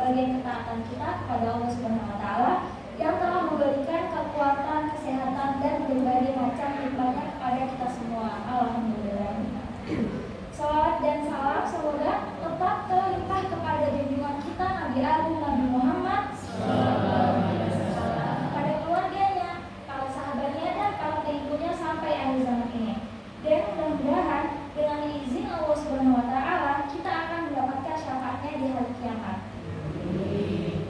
bagian ketaatan kita kepada Allah Subhanahu wa taala yang telah memberikan kekuatan, kesehatan dan berbagai macam nikmatnya kepada kita semua. Alhamdulillah. Salawat dan salam semoga tetap terlimpah kepada junjungan kita Nabi Agung Nabi Muhammad kepada keluarganya, para sahabatnya dan para pengikutnya sampai akhir zaman ini. Dan mudah-mudahan dengan izin Allah Subhanahu wa taala kita akan mendapatkan syafaatnya di hari kiamat.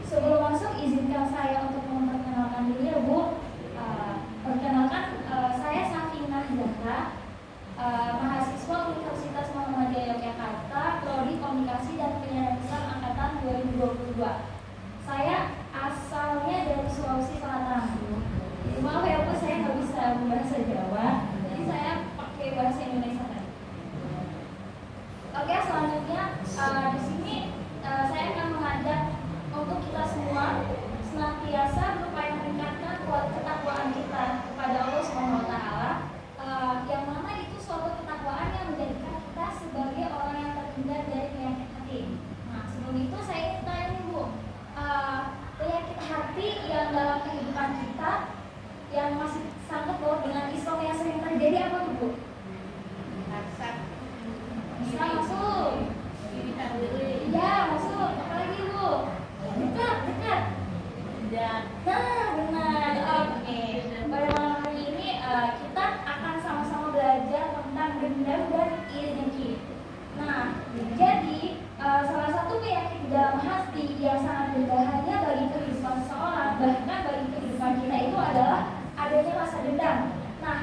Sebelum masuk, izinkan saya untuk memperkenalkan diri ya Bu. Perkenalkan, saya Safinah Zahra, mahasiswa Universitas Muhammadiyah Yogyakarta, Prodi Komunikasi dan Penyiaran Islam angkatan 2022. Saya asalnya dari Sulawesi Selatan. Maaf ya Bu, saya nggak bisa bahasa Jawa, jadi saya pakai bahasa Indonesia tadi. Oke, selanjutnya di sini saya akan mengajak untuk kita semua senantiasa berupaya meningkatkan ketakwaan kita kepada Allah Subhanahu wa taala, yang mana itu suatu ketakwaan yang menjadikan kita sebagai orang yang terhindar dari penyakit hati. Nah, sebelum itu saya ingin tanya nih Bu, penyakit hati yang dalam kehidupan kita yang masih sangkut paut dengan Islam yang sering terjadi apa tuh Bu? Bisa masuk. Iya, masuk. Apalagi Bu? Dekat. Nah, benar. Oke. Pada malam hari ini kita akan sama-sama belajar tentang dendam dan iri dengki. Nah, jadi salah satu penyakit di dalam hati yang sangat berbahaya bagi kehidupan seseorang, bahkan bagi kehidupan kita itu adalah adanya rasa dendam. Nah,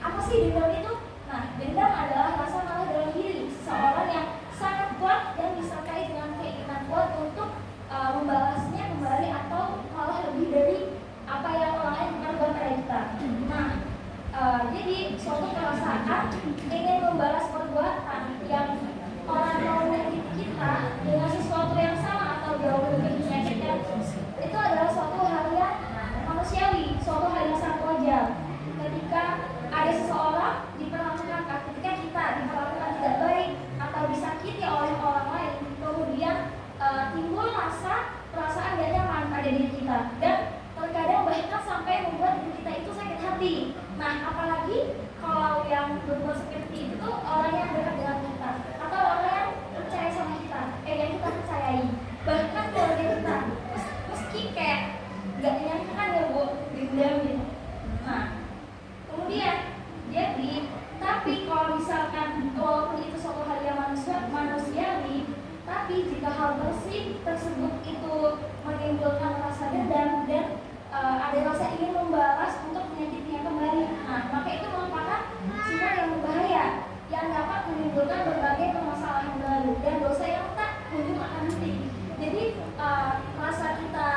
apa sih dendam itu? Nah, dendam adalah rasa marah dalam diri seseorang yang sangat kuat dan disertai dengan keinginan kuat untuk membalasnya kembali atau malah lebih dari apa yang orang lain perbuat pada kita. Nah, jadi suatu perasaan ingin membalas perbuatan yang orang mau menyakiti kita dengan sesuatu yang sama atau jauh lebih menyakitkan, itu adalah suatu hal yang manusiawi, suatu hal yang sangat wajar. Ketika ada seseorang diperlakukan, ketika kita diperlakukan tidak baik atau disakiti oleh orang lain, kemudian timbul perasaan gak nyaman pada diri kita, dan terkadang bahkan sampai membuat diri kita itu sakit hati. Nah, apalagi kalau yang berbuat seperti itu orang yang dekat dengan kita atau orang yang percaya sama kita, yang kita percayai, bahkan keluarga kita, meski kayak gak menyenangkan ya Bu, dendam gitu. Nah, kemudian jadi, tapi kalau misalkan walaupun itu suatu hal yang manusiawi, tapi jika hal tersebut itu menimbulkan rasa dendam dan ada rasa ingin membalas untuk menyakitinya kembali, nah maka itu merupakan sifat yang berbahaya yang dapat menimbulkan berbagai permasalahan baru dan dosa yang tak kunjung akan henti. Jadi rasa kita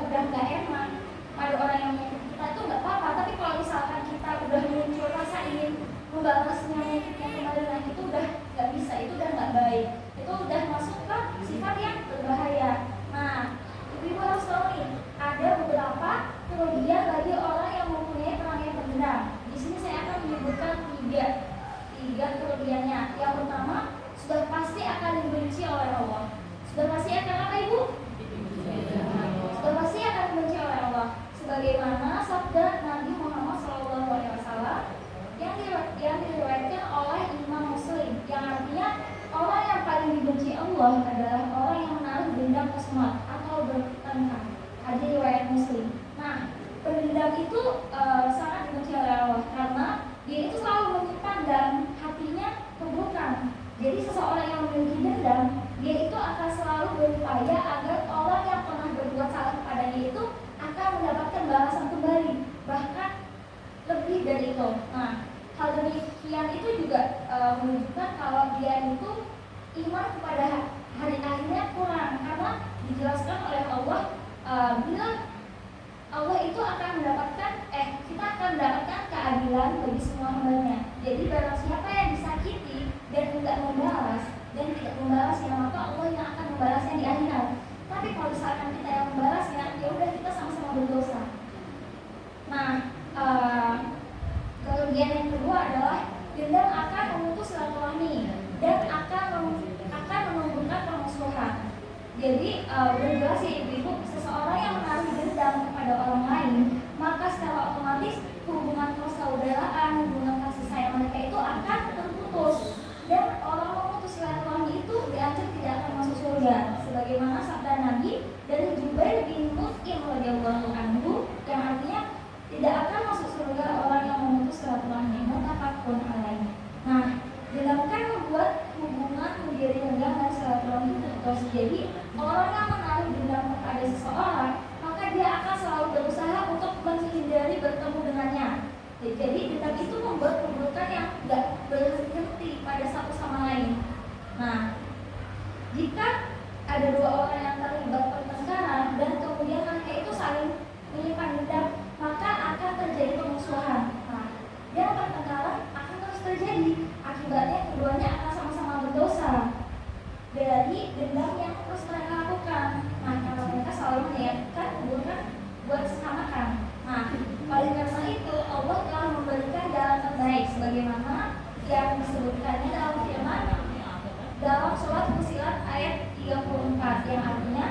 udah gak enak pada orang yang menyakiti kita itu nggak apa-apa, tapi kalau misalkan kita udah muncul rasa ingin membalasnya kembali, nah itu udah nggak bisa, itu udah nggak baik, itu udah masuk ke sifat yang berbahaya. Nah, ibu harus tahu nih, ada beberapa kerugian bagi orang yang mempunyai perangai pendendam. Di sini saya akan menyebutkan tiga kerugiannya. Yang pertama, sudah pasti akan dibenci oleh Allah. Sudah pasti akan apa Ibu? Sudah pasti akan dibenci oleh Allah. Sebagaimana sabda Nabi Muhammad SAW yang diriwayatkan oleh Imam Muslim, yang artinya orang yang paling dibenci Allah adalah orang yang menaruh dendam kesumat atau bertengkar. Hadis riwayat Muslim. Nah, pendendam itu sangat dibenci oleh Allah karena dia itu selalu menyimpan dalam hatinya keburukan. Jadi seseorang yang memiliki dendam, dia itu akan selalu berupaya agar orang yang pernah berbuat salah kepadanya itu akan mendapatkan balasan kembali, bahkan lebih dari itu. Nah, hal demikian itu juga menunjukkan kalau dia itu iman kepada hari akhirnya kurang, karena dijelaskan oleh Allah bila Allah itu akan mendapatkan kita akan mendapatkan keadilan bagi semua hambanya. Jadi barang siapa yang disakiti dan tidak membalas dan tidak membalasnya, maka Allah yang akan membalasnya di akhirat. Tapi kalau misalkan kita yang membalasnya, ya udah kita sama-sama berdosa. Nah, kerugian yang kedua adalah dendam akan memutus silaturahmi dan akan menumbuhkan permusuhan. Jadi udah jelas ya ibu-ibu, seseorang yang menaruh dendam kepada orang lain, maka secara otomatis hubungan persaudaraan, hubungan kasih sayang mereka itu akan terputus. Dan orang memutus silaturahmi itu diancam tidak akan masuk surga. Sebagaimana sabda Nabi dari Jubair bin Mut'im radhiyallahu anhu, yang artinya tidak akan masuk surga orang yang memutus silaturahmi. Muttafaqun alaih. Nah, dendam kan membuat hubungan menjadi renggang dan silaturahmi terputus. Jadi orang yang menaruh dendam kepada seseorang, maka dia akan selalu berusaha untuk menghindari bertemu dengannya. Jadi dendam itu membuat keburukan yang tidak berhenti pada satu sama lain. Nah, jika ada dua orang yang terlibat pertengkaran dan kemudian mereka itu saling menyimpan dendam, maka akan terjadi permusuhan. Nah, dan pertengkaran akan terus terjadi. Akibatnya keduanya akan sama-sama berdosa dari dendam yang terus mereka lakukan. Nah, karena mereka selalu meniatkan keburukan buat sesamakan. Nah, oleh karena itu Allah telah memberikan jalan terbaik sebagaimana yang disebutkannya dalam firman dalam surat Fussilat ayat 34, yang artinya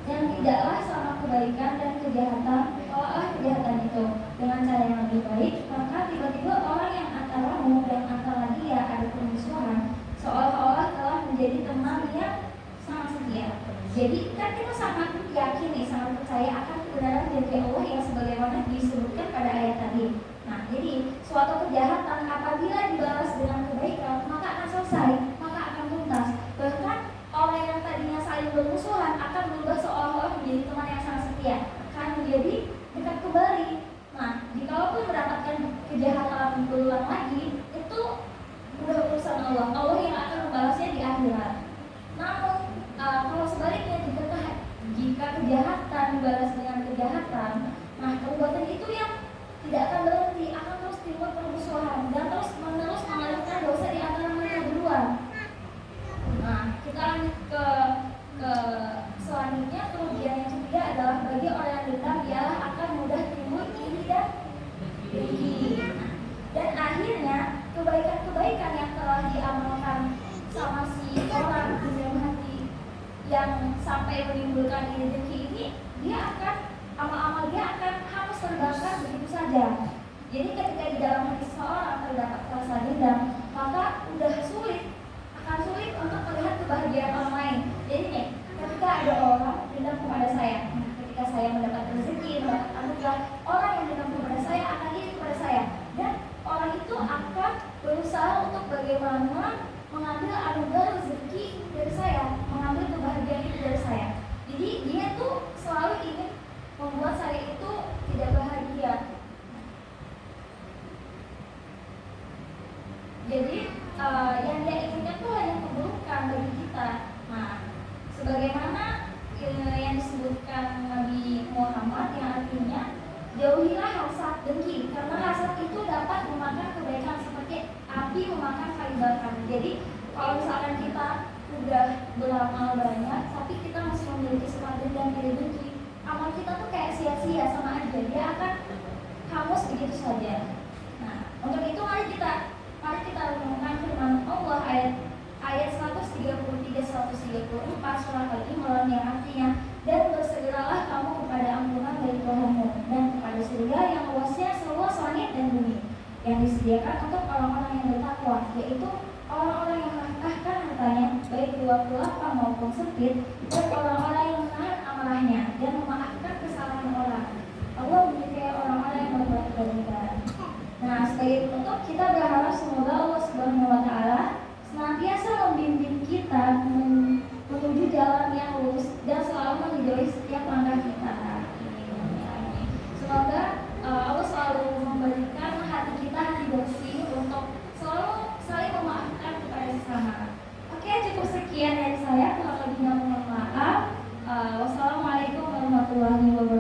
yang tidaklah sama kebaikan dan kejahatan, tolaklah kejahatan itu dengan cara yang lebih baik, maka tiba-tiba orang yang antaramu dan antara dia ada permusuhan seolah-olah telah menjadi teman yang sangat setia. Jadi kan kita sangat yakin nih, sangat percaya akan kebenaran janji Allah yang sebagaimana disebutkan pada ayat tadi. Nah, jadi suatu kejahatan apabila dibalas dengan kebaikan maka akan selesai, maka akan tuntas. Bahkan orang yang tadinya saling bermusuhan akan berubah seolah-olah menjadi teman yang sangat setia, akan menjadi dekat kembali. Nah, jikalau mendapatkan kejahatan berulang lagi, itu udah urusan Allah. Allah yang akan membalasnya di akhirat. Namun kalau sebaliknya jika kejahatan dibalas dengan kejahatan, nah perbuatan itu yang tidak akan berhenti, akan terus timbul permusuhan dan terus menerus mengalirkan dosa di antara mereka berdua. Nah, kita lanjut ke selanjutnya. Kerugian yang ketiga adalah bagi orang yang dendam ialah akan mudah timbul iri dan dengki. Dan akhirnya kebaikan-kebaikan yang telah diamalkan sama si orang di dalam hati yang sampai menimbulkan iri dengki ini, dia akan amal-amal dia akan hangus terbakar begitu saja. Jadi ketika di dalam hati seseorang terdapat rasa dendam, maka akan sulit untuk melihat kebahagiaan orang lain. Jadi nih, ketika ada orang dendam kepada saya, ketika saya mendapat rezeki, mendapat anugerah, orang yang dendam kepada saya akan iri kepada saya, dan orang itu akan berusaha untuk bagaimana mengambil anugerah rezeki dari saya, mengambil kebahagiaan itu dari saya. Jadi dia tuh selalu ingin membuat saya itu tidak bahagia. Jadi yang dia inginkan tuh hanya keburukan bagi kita. Nah, sebagaimana yang disebutkan Nabi Muhammad, yang artinya jauhilah hasad dengki, karena hasad itu dapat memakan kebaikan seperti api memakan kayu bakar. Jadi kalau misalkan kita udah beramal banyak tapi kita masih memiliki sifat dendam iri dengki, amal kita tuh kayak sia-sia, sama aja, dia akan hangus begitu saja. Nah, untuk itu mari kita renungkan firman Allah ayat 133-134 surah Al-Imran, yang artinya, dan bersegeralah kamu kepada ampunan dari Tuhanmu dan kepada surga yang luasnya seluas langit dan bumi, yang disediakan untuk orang-orang yang bertakwa, yaitu orang-orang yang menafkahkan hartanya baik di waktu lapang maupun sempit, dan orang-orang yang menahan amarahnya dan memaafkan kesalahan orang. Allah menyukai orang-orang yang berbuat kebaikan. Nah, sebagai penutup, kita berharap semoga Allah Subhanahu wa Ta'ala senantiasa membimbing kita menuju jalan yang lurus dan selalu menjauhi setiap langkah kita. Semoga Allah selalu memberikan hati kita hati bersih untuk selalu saling memaafkan kepada sesama. Oke, cukup sekian dari saya. Kurang lebihnya mohon maaf. Wassalamualaikum warahmatullahi wabarakatuh.